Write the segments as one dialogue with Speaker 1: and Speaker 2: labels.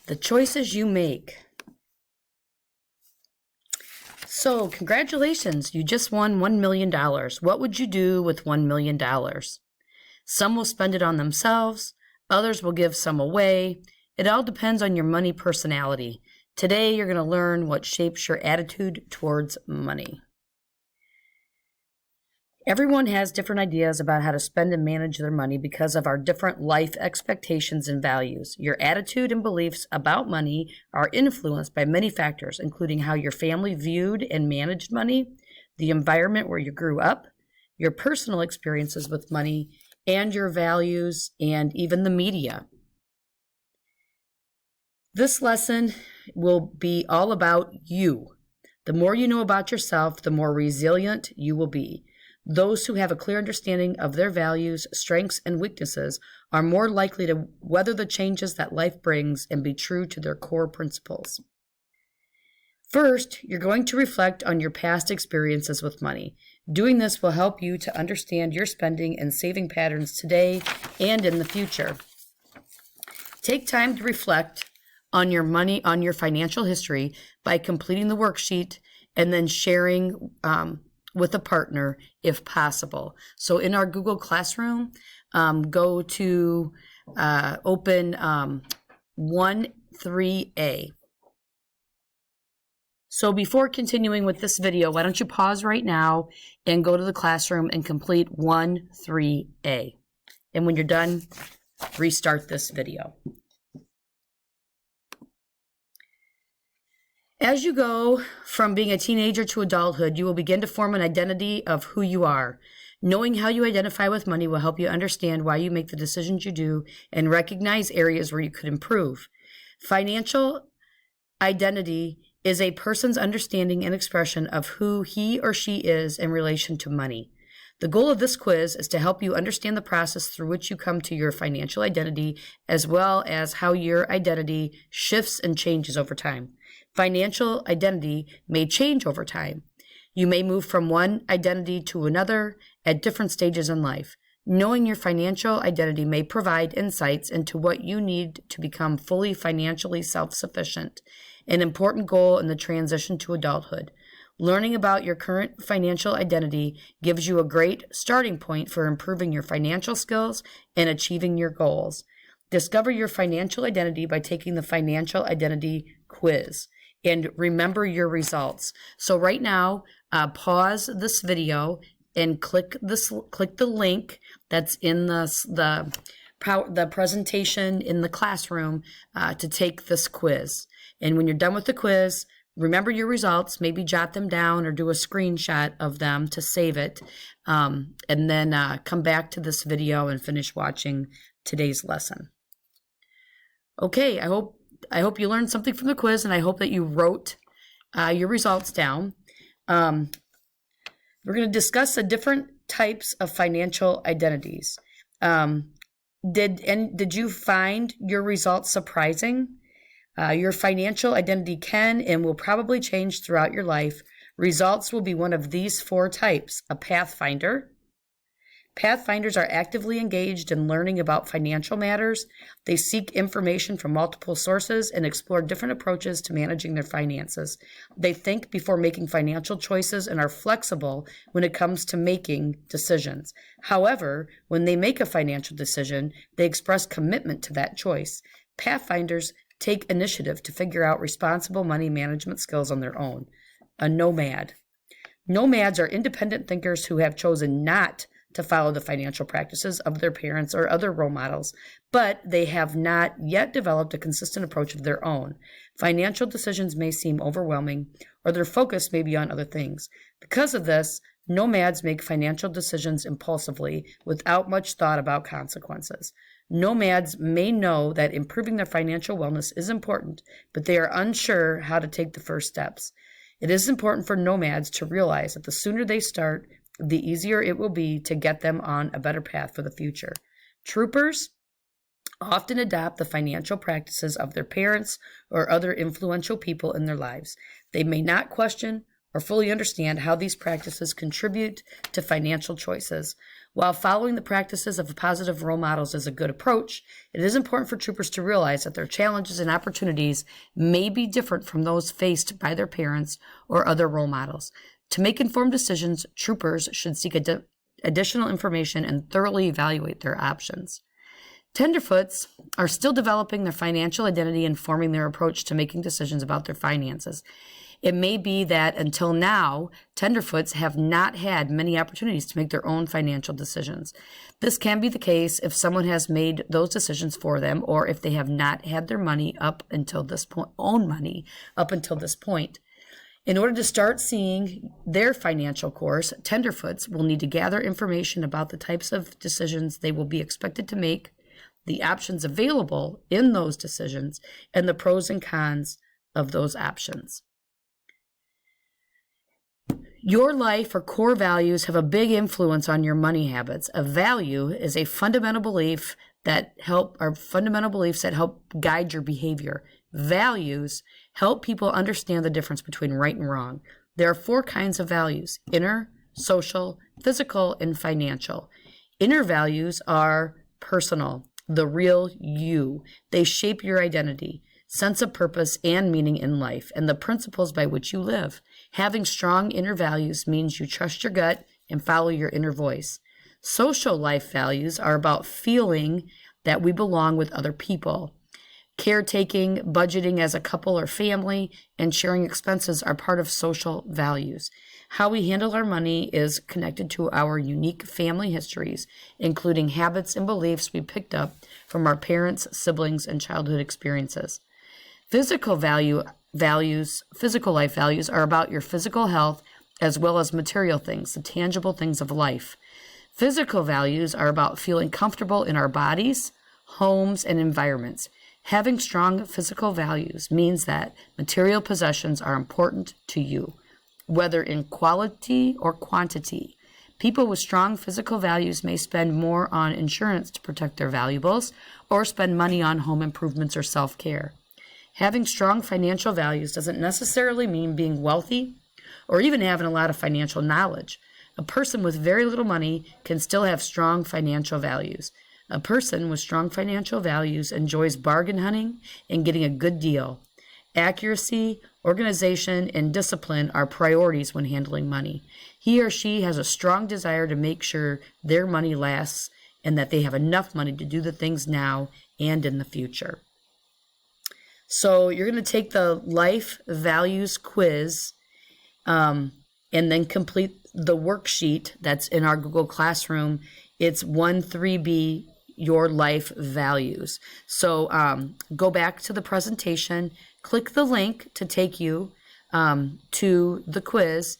Speaker 1: The choices you make. So, congratulations, you just won $1 million. What would you do with $1 million? Some will spend it on themselves, others will give some away. It all depends on your money personality. Today, you're going to learn what shapes your attitude towards money. Everyone has different ideas about how to spend and manage their money because of our different life expectations and values. Your attitude and beliefs about money are influenced by many factors, including how your family viewed and managed money, the environment where you grew up, your personal experiences with money, and your values, and even the media. This lesson will be all about you. The more you know about yourself, the more resilient you will be. Those who have a clear understanding of their values, strengths, and weaknesses are more likely to weather the changes that life brings and be true to their core principles. First, you're going to reflect on your past experiences with money. Doing this will help you to understand your spending and saving patterns today and in the future. Take time to reflect on your money, on your financial history by completing the worksheet and then sharing with a partner if possible. So in our Google Classroom, go to open 1-3A. So before continuing with this video, why don't you pause right now and go to the classroom and complete 1-3A. And when you're done, restart this video. As you go from being a teenager to adulthood, you will begin to form an identity of who you are. Knowing how you identify with money will help you understand why you make the decisions you do and recognize areas where you could improve. Financial identity is a person's understanding and expression of who he or she is in relation to money. The goal of this quiz is to help you understand the process through which you come to your financial identity, as well as how your identity shifts and changes over time. Financial identity may change over time. You may move from one identity to another at different stages in life. Knowing your financial identity may provide insights into what you need to become fully financially self-sufficient, an important goal in the transition to adulthood. Learning about your current financial identity gives you a great starting point for improving your financial skills and achieving your goals. Discover your financial identity by taking the financial identity quiz. And remember your results. So right now, pause this video and click the link that's in the presentation in the classroom to take this quiz. And when you're done with the quiz, remember your results, maybe jot them down or do a screenshot of them to save it, and then come back to this video and finish watching today's lesson. Okay, I hope you learned something from the quiz, and I hope that you wrote your results down. We're going to discuss the different types of financial identities. Did you find your results surprising? Your financial identity can and will probably change throughout your life. Results will be one of these 4 types: a pathfinder. Pathfinders are actively engaged in learning about financial matters. They seek information from multiple sources and explore different approaches to managing their finances. They think before making financial choices and are flexible when it comes to making decisions. However, when they make a financial decision, they express commitment to that choice. Pathfinders take initiative to figure out responsible money management skills on their own. A nomad. Nomads are independent thinkers who have chosen not to follow the financial practices of their parents or other role models, but they have not yet developed a consistent approach of their own. Financial decisions may seem overwhelming, or their focus may be on other things. Because of this, nomads make financial decisions impulsively without much thought about consequences. Nomads may know that improving their financial wellness is important, but they are unsure how to take the first steps. It is important for nomads to realize that the sooner they start, the easier it will be to get them on a better path for the future. Troopers often adopt the financial practices of their parents or other influential people in their lives. They may not question or fully understand how these practices contribute to financial choices. While following the practices of positive role models is a good approach, it is important for troopers to realize that their challenges and opportunities may be different from those faced by their parents or other role models. To make informed decisions, troopers should seek additional information and thoroughly evaluate their options. Tenderfoots are still developing their financial identity and forming their approach to making decisions about their finances. It may be that until now, tenderfoots have not had many opportunities to make their own financial decisions. This can be the case if someone has made those decisions for them, or if they have not had their money up until this point, own money up until this point. In order to start seeing their financial course, tenderfoots will need to gather information about the types of decisions they will be expected to make, the options available in those decisions, and the pros and cons of those options. Your life or core values have a big influence on your money habits. A value is a fundamental beliefs that help guide your behavior. Values help people understand the difference between right and wrong. There are 4 kinds of values: inner, social, physical, and financial. Inner values are personal, the real you. They shape your identity, sense of purpose and meaning in life, and the principles by which you live. Having strong inner values means you trust your gut and follow your inner voice. Social life values are about feeling that we belong with other people. Caretaking, budgeting as a couple or family, and sharing expenses are part of social values. How we handle our money is connected to our unique family histories, including habits and beliefs we picked up from our parents, siblings, and childhood experiences. Physical life values are about your physical health as well as material things, the tangible things of life. Physical values are about feeling comfortable in our bodies, homes, and environments. Having strong physical values means that material possessions are important to you, whether in quality or quantity. People with strong physical values may spend more on insurance to protect their valuables or spend money on home improvements or self-care. Having strong financial values doesn't necessarily mean being wealthy or even having a lot of financial knowledge. A person with very little money can still have strong financial values. A person with strong financial values enjoys bargain hunting and getting a good deal. Accuracy, organization, and discipline are priorities when handling money. He or she has a strong desire to make sure their money lasts and that they have enough money to do the things now and in the future. So you're going to take the life values quiz and then complete the worksheet that's in our Google Classroom. It's 1-3B, your life values. So go back to the presentation, click the link to take you to the quiz,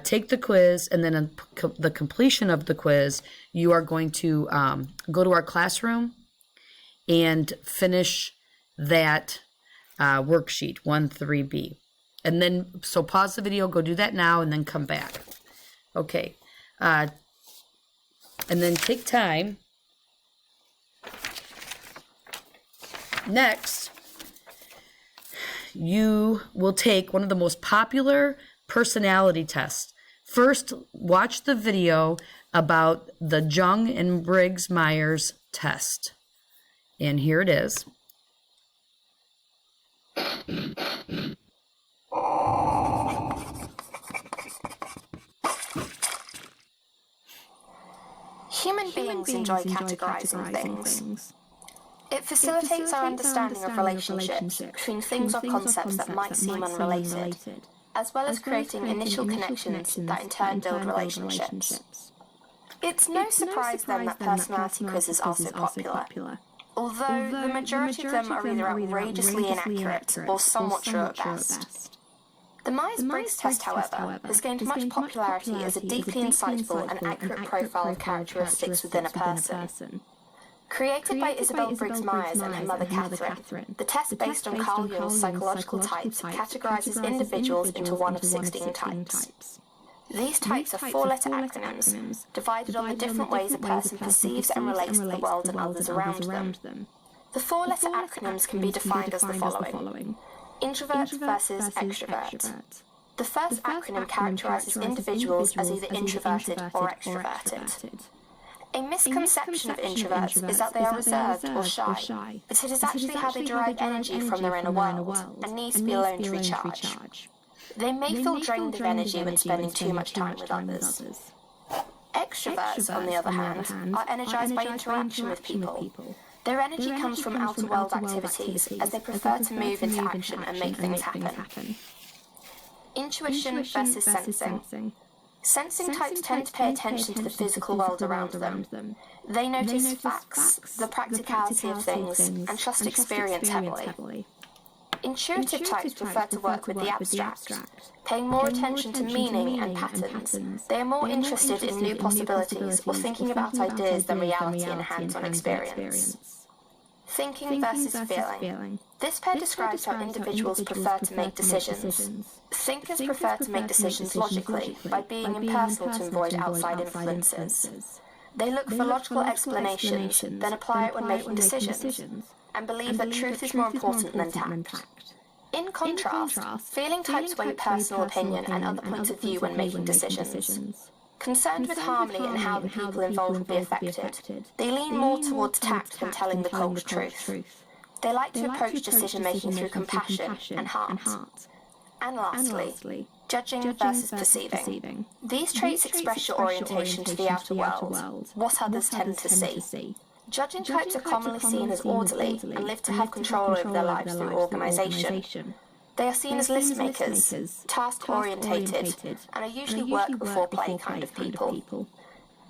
Speaker 1: take the quiz, and then on the completion of the quiz, you are going to go to our classroom and finish that worksheet 1-3B. And then, so pause the video, go do that now, and then come back. Okay. And then take time. Next, you will take one of the most popular personality tests. First, watch the video about the Jung and Briggs-Myers test. And here it is.
Speaker 2: Human beings enjoy categorizing things. It facilitates our understanding of relationships between things or concepts that might seem unrelated, as well as creating initial connections that in turn build relationships. It's no surprise then that personality quizzes are so popular, although the majority of them are either outrageously inaccurate or somewhat true at best. The Myers-Briggs test, however, has gained much popularity as a deeply insightful and accurate profile of characteristics within a person. Created by Isabel Briggs-Myers and her mother Catherine, the test based on Carl Jung's psychological types categorizes individuals into one of 16 types. These types are 4-letter acronyms, divided on the different ways a person perceives and relates to the world and others around them. The 4-letter acronyms can be defined as the following. Introvert versus extrovert. The first acronym characterizes individuals as either introverted or extroverted. A misconception of introverts is that they are reserved or shy, but it is actually how they derive energy from their inner world and need to be alone to recharge. They may feel drained of energy when spending too much time with others. Extroverts, on the other hand, are energized by interaction with people. Their energy comes from outer world activities, as they prefer to move into action and make things happen. Intuition versus sensing. Sensing types tend to pay attention to the physical world around them. They notice facts, the practicality of things, and trust experience heavily. Intuitive types prefer to work with the abstract, paying more attention to meaning and patterns. They are more interested in new possibilities or thinking about ideas than reality and hands-on experience. Thinking versus feeling. This pair describes how individuals prefer to make decisions. Thinkers prefer to make decisions logically, by being impersonal to avoid outside influences. They look for logical explanations, then apply it when making decisions, and believe that truth is more important than tact. In contrast, feeling types weigh personal opinion and other points of view when making decisions. Concerned with harmony and how the people involved will be affected, they lean more towards tact than telling the cold truth. They like to approach decision-making through compassion and heart. And lastly, judging versus perceiving. These traits express your orientation to the outer world, what others tend to see. Judging types are commonly seen as orderly and live to have control over their lives through organisation. They are seen as list makers, task-orientated, and are usually work-before-play kind of people.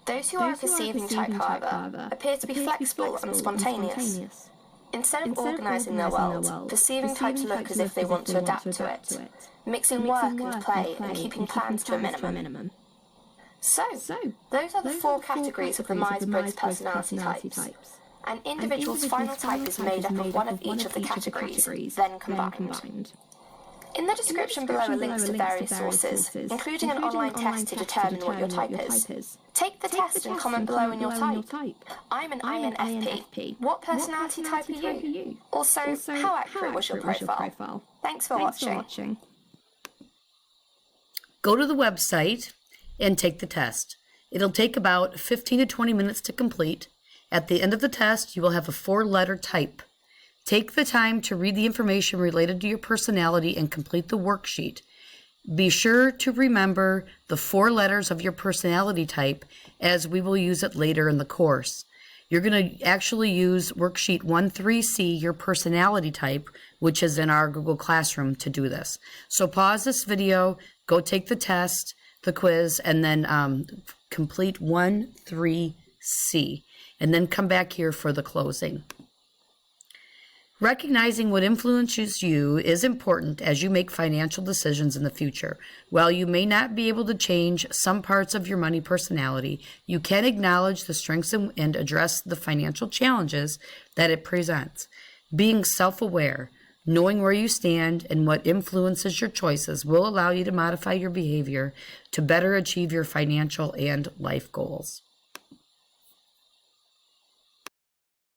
Speaker 2: Those who are a perceiving type, however, appear to be flexible and spontaneous. Instead of organising their world, perceiving types look as if they want to adapt to it, mixing work and play and keeping plans to a minimum. So, those are the 4 categories of the Myers-Briggs personality types. An individual's final type is made up of one of each of the categories, then combined. In the description below are links to various sources, including an online test to determine what your type is. Take the test and comment below in your type. I'm an INFP. What personality type are you? Also, how accurate was your profile? Thanks for watching.
Speaker 1: Go to the website and take the test. It'll take about 15 to 20 minutes to complete. At the end of the test, you will have a 4-letter type. Take the time to read the information related to your personality and complete the worksheet. Be sure to remember the 4 letters of your personality type, as we will use it later in the course. You're going to actually use worksheet 13C, your personality type, which is in our Google Classroom, to do this. So pause this video, go take the test, the quiz, and then complete 13C, and then come back here for the closing. Recognizing what influences you is important as you make financial decisions in the future. While you may not be able to change some parts of your money personality, you can acknowledge the strengths and address the financial challenges that it presents. Being self-aware, knowing where you stand and what influences your choices will allow you to modify your behavior to better achieve your financial and life goals.